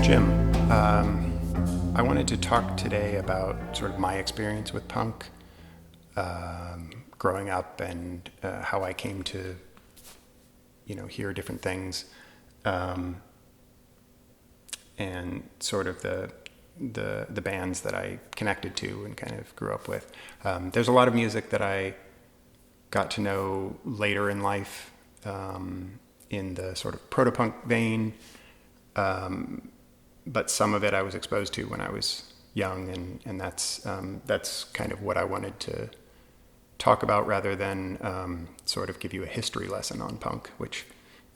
Jim. I wanted to talk today about sort of my experience with punk, growing up, and how I came to, hear different things, and sort of the bands that I connected to and kind of grew up with. There's a lot of music that I got to know later in life, in the sort of proto-punk vein. But some of it I was exposed to when I was young, and that's kind of what I wanted to talk about, rather than sort of give you a history lesson on punk, which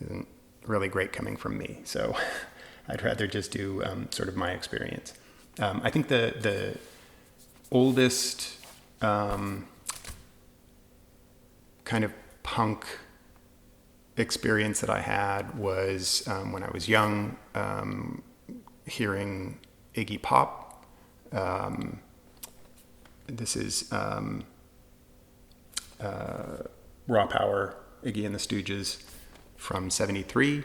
isn't really great coming from me. So I'd rather just do sort of my experience. I think the oldest kind of punk experience that I had was when I was young, hearing Iggy Pop. This is Raw Power, Iggy and the Stooges from '73.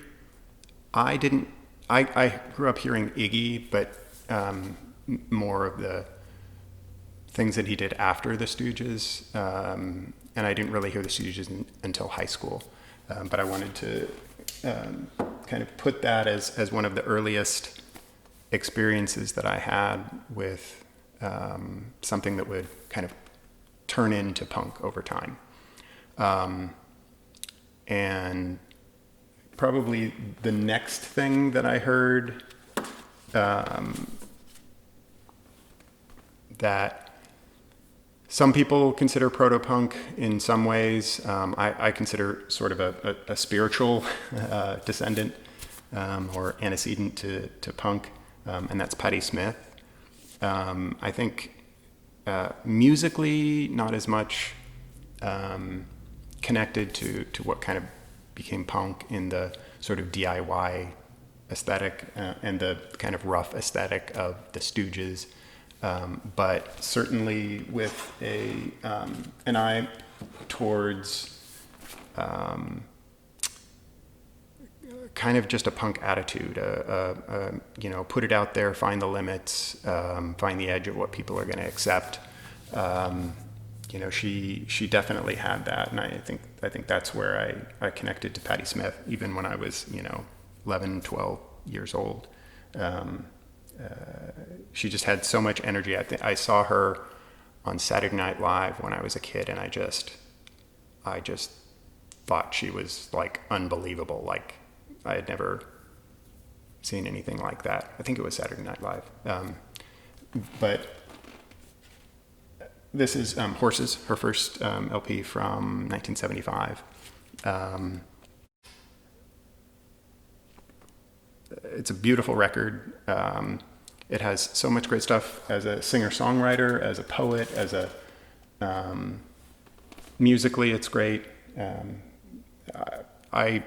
I grew up hearing Iggy, but more of the things that he did after the Stooges, and I didn't really hear the Stooges until high school. But I wanted to kind of put that as one of the earliest experiences that I had with something that would kind of turn into punk over time. And probably the next thing that I heard that some people consider proto-punk in some ways. I consider sort of a spiritual descendant or antecedent to punk, and that's Patti Smith. I think musically not as much connected to what kind of became punk in the sort of DIY aesthetic and the kind of rough aesthetic of the Stooges. But certainly with an eye towards kind of just a punk attitude, put it out there, find the limits, find the edge of what people are going to accept. She definitely had that, and I think that's where I connected to Patti Smith, even when I was 11, 12 years old. She just had so much energy. I saw her on Saturday Night Live when I was a kid, and I just thought she was like unbelievable. Like I had never seen anything like that. I think it was Saturday Night Live. But this is Horses, her first LP from 1975. It's a beautiful record. It has so much great stuff as a singer-songwriter, as a poet, as a musically it's great. I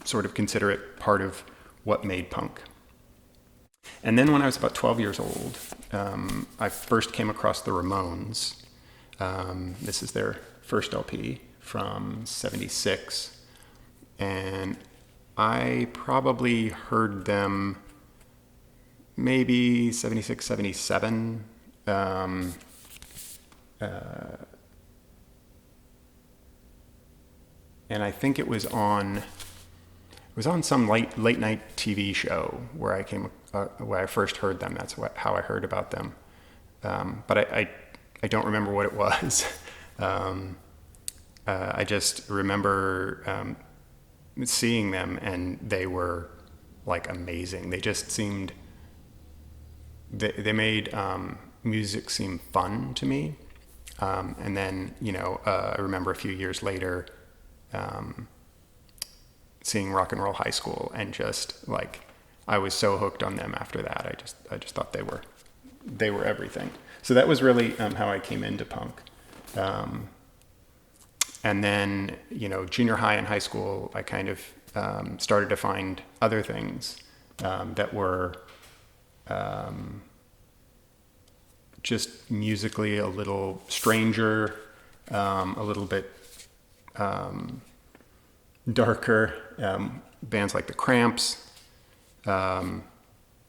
sort of consider it part of what made punk. And then when I was about 12 years old, I first came across the Ramones. This is their first LP from '76, and I probably heard them maybe 76, 77. And I think it was on some late night TV show where I first heard them. That's how I heard about them. But I don't remember what it was. I just remember seeing them, and they were like amazing. They just seemed, they made music seem fun to me. And then, I remember a few years later seeing Rock and Roll High School, and just like, I was so hooked on them after that. I just thought they were everything. So that was really how I came into punk. And then, junior high and high school, I kind of started to find other things that were just musically a little stranger, a little bit darker. Bands like the Cramps,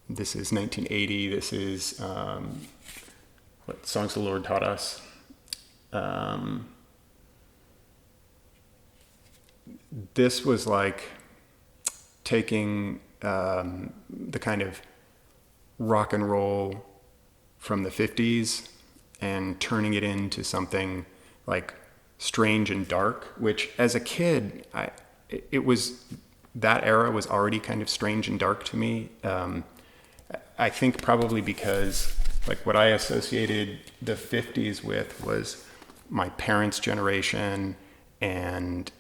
This is 1980. This is what Songs the Lord Taught Us. This was like taking the kind of rock and roll from the 50s and turning it into something like strange and dark, which as a kid, that era was already kind of strange and dark to me. I think probably because like what I associated the 50s with was my parents' generation, and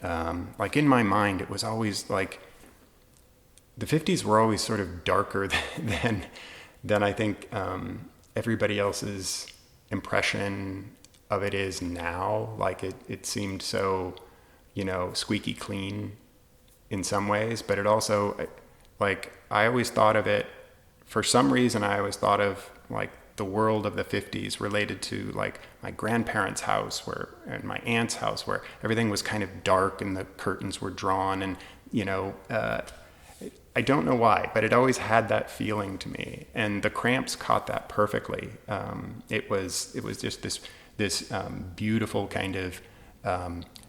like in my mind it was always like the 50s were always sort of darker than I think everybody else's impression of it is now. Like it seemed so, squeaky clean in some ways, but it also, like, I always thought of it, for some reason I always thought of like the world of the 50s related to like my grandparents' house and my aunt's house, where everything was kind of dark and the curtains were drawn, and I don't know why, but it always had that feeling to me, and the Cramps caught that perfectly. It was just this beautiful kind of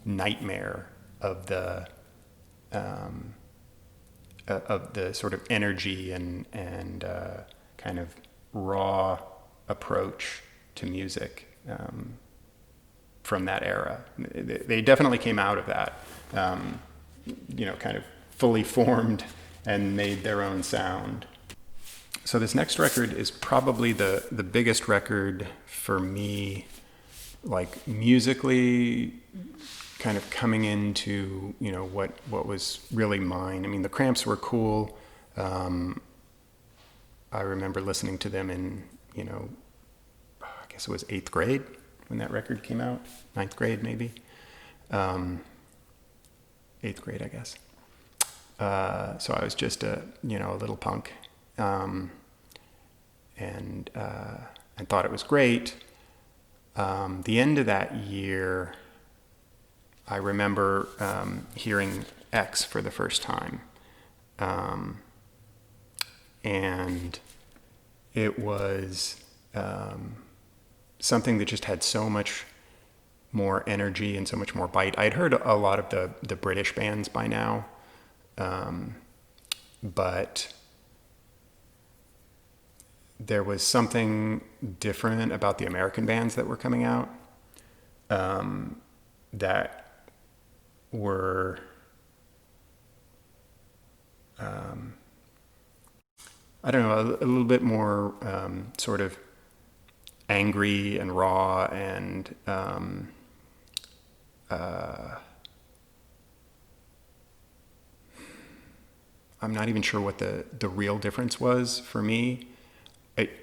nightmare of the sort of energy and kind of raw approach to music from that era. They definitely came out of that, kind of fully formed and made their own sound. So this next record is probably the biggest record for me, like musically, kind of coming into what was really mine. I mean, the Cramps were cool. I remember listening to them in I guess it was 8th grade when that record came out. 9th grade maybe. 8th grade, I guess. So I was just a little punk, and thought it was great. The end of that year, I remember hearing X for the first time, and it was something that just had so much more energy and so much more bite. I'd heard a lot of the British bands by now, but there was something different about the American bands that were coming out that were I don't know, a little bit more sort of angry and raw, and I'm not even sure what the real difference was for me.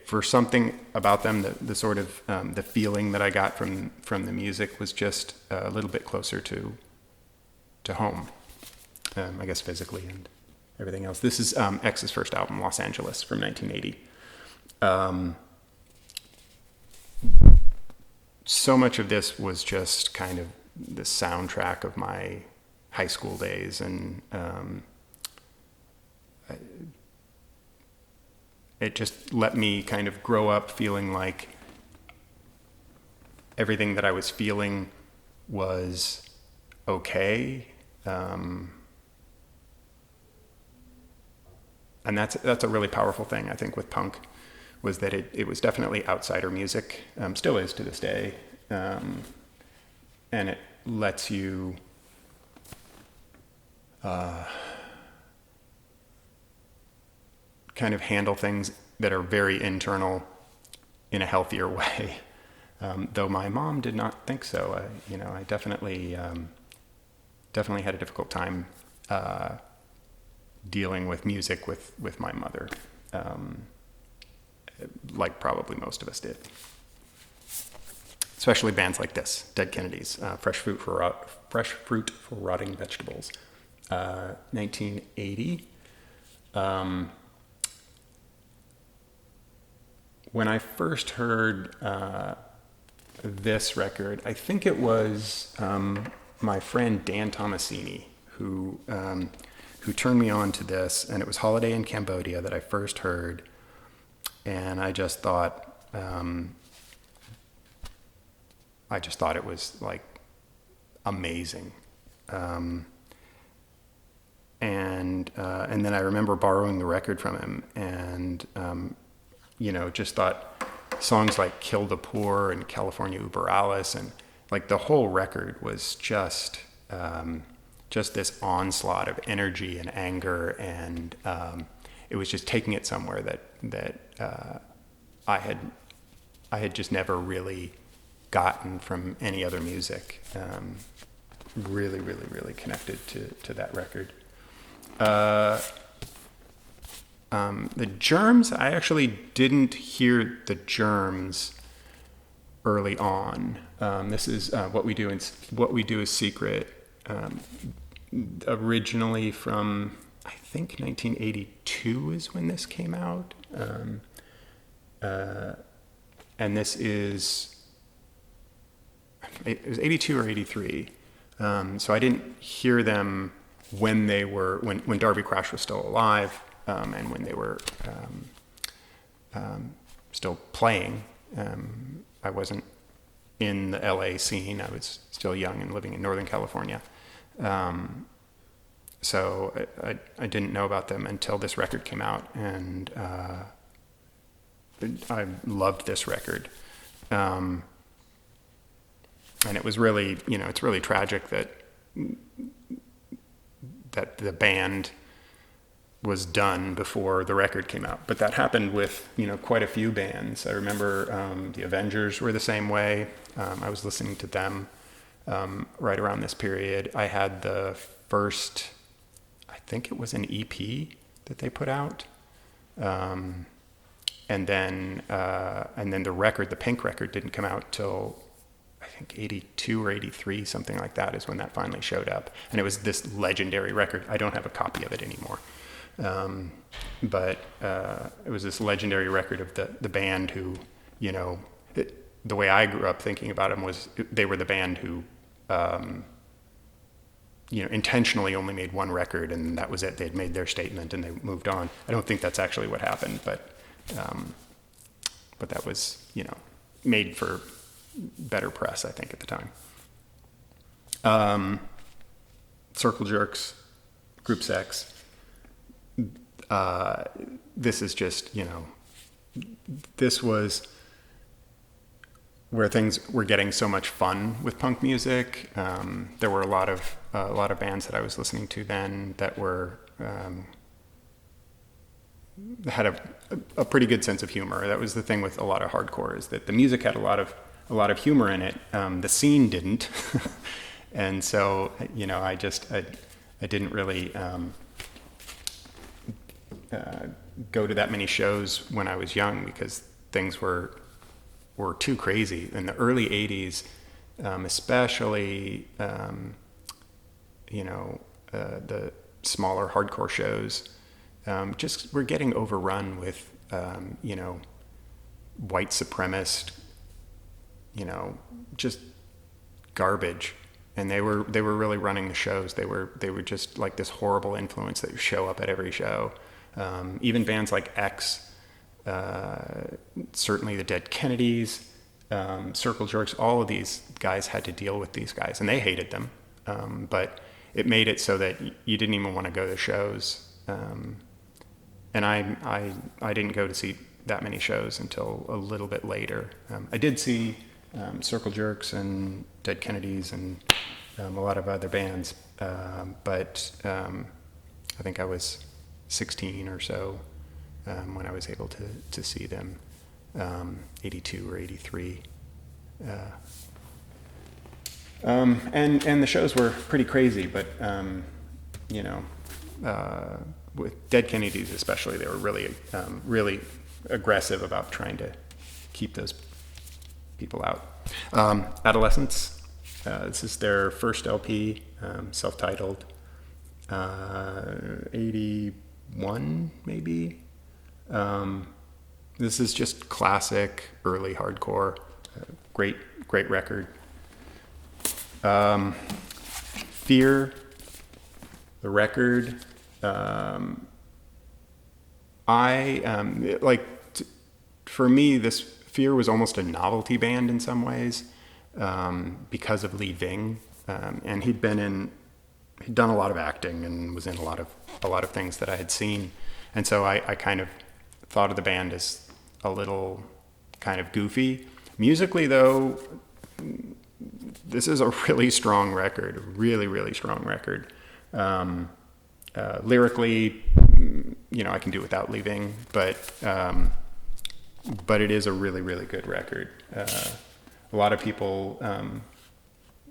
For something about them, the sort of the feeling that I got from the music was just a little bit closer to home, I guess physically and everything else. This is X's first album, Los Angeles, from 1980. So much of this was just kind of the soundtrack of my high school days, and it just let me kind of grow up feeling like everything that I was feeling was okay. And that's a really powerful thing, I think, with punk, was that it was definitely outsider music, still is to this day, and it lets you kind of handle things that are very internal in a healthier way. Though my mom did not think so. I definitely had a difficult time dealing with music with my mother, like probably most of us did. Especially bands like this, Dead Kennedys, Fresh Fruit for Rotting Vegetables, 1980. When I first heard this record, I think it was my friend Dan Tomasini who turned me on to this, and it was Holiday in Cambodia that I first heard. and I just thought it was like amazing. And then I remember borrowing the record from him, and just thought songs like "Kill the Poor" and "California Uber Alice" and like the whole record was just this onslaught of energy and anger, and it was just taking it somewhere that I had just never really gotten from any other music. Really, really, really connected to that record. The Germs, I actually didn't hear the Germs early on. This is What We Do Is Secret, originally from, I think, 1982 is when this came out. And this is, it was 82 or 83. So I didn't hear them when Darby Crash was still alive, and when they were still playing. I wasn't in the LA scene. I was still young and living in Northern California. So I didn't know about them until this record came out, and I loved this record. And it was really, it's really tragic that the band was done before the record came out. But that happened with, quite a few bands. I remember the Avengers were the same way. I was listening to them right around this period. I had the first, I think it was an EP that they put out. And then the record, the Pink record, didn't come out till I think 82 or 83, something like that, is when that finally showed up. And it was this legendary record. I don't have a copy of it anymore. But it was this legendary record of the band who, the way I grew up thinking about them was they were the band who, intentionally only made one record, and that was it. They'd made their statement and they moved on. I don't think that's actually what happened, but that was, made for better press, I think, at the time. Circle Jerks, Group Sex. This is just, this was where things were getting so much fun with punk music. There were a lot of bands that I was listening to then that were had a pretty good sense of humor. That was the thing with a lot of hardcore, is that the music had a lot of humor in it. The scene didn't, and so I didn't really go to that many shows when I was young because things were too crazy in the early '80s, especially the smaller hardcore shows. Just we're getting overrun with white supremacist, just garbage, and they were really running the shows. They were just like this horrible influence that would show up at every show. Even bands like X, certainly the Dead Kennedys, Circle Jerks, all of these guys had to deal with these guys, and they hated them. But it made it so that you didn't even want to go to shows. And I didn't go to see that many shows until a little bit later. I did see Circle Jerks and Dead Kennedys and a lot of other bands, but I think I was 16 or so when I was able to see them, 82 or 83. And the shows were pretty crazy, but with Dead Kennedys especially, they were really aggressive about trying to keep those people out. Adolescents, this is their first LP, self-titled, 81 maybe. This is just classic early hardcore, great record. Fear, the record. for me, this Fear was almost a novelty band in some ways, because of Lee Ving, and he'd done a lot of acting and was in a lot of things that I had seen, and so I kind of thought of the band as a little kind of goofy. Musically, though, this is a really strong record, really, really strong record. Lyrically, I can do without leaving, but it is a really, really good record. A lot of people,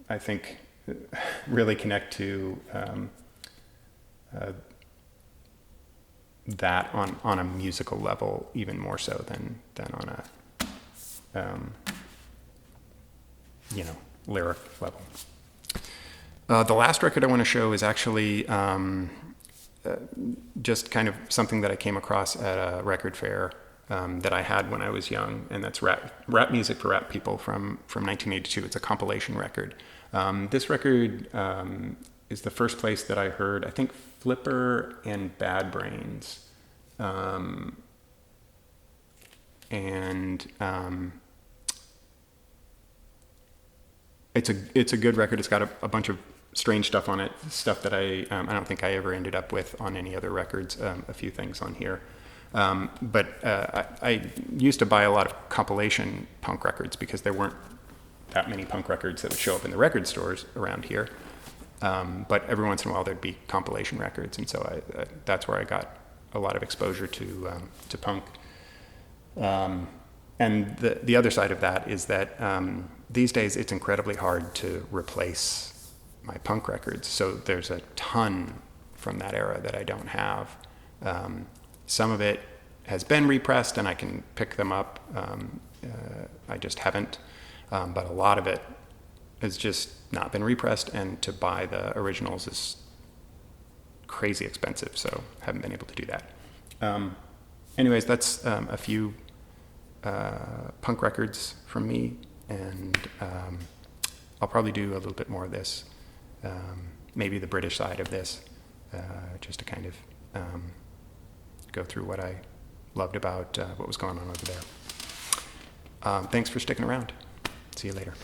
I think, really connect to that on a musical level even more so than on a lyric level. The last record I want to show is actually just kind of something that I came across at a record fair that I had when I was young, and that's rap music for rap people from 1982. It's a compilation record. This record is the first place that I heard, I think, Flipper and Bad Brains. It's a good record. It's got a bunch of strange stuff on it, stuff that I don't think I ever ended up with on any other records. A few things on here. But I used to buy a lot of compilation punk records because there weren't that many punk records that would show up in the record stores around here. But every once in a while there'd be compilation records, and so that's where I got a lot of exposure to punk. And the other side of that is that these days it's incredibly hard to replace my punk records. So there's a ton from that era that I don't have. Some of it has been repressed and I can pick them up. I just haven't. But a lot of it has just not been repressed, and to buy the originals is crazy expensive, so haven't been able to do that. Anyways, that's a few punk records from me, and I'll probably do a little bit more of this, maybe the British side of this, just to kind of go through what I loved about what was going on over there. Thanks for sticking around. See you later.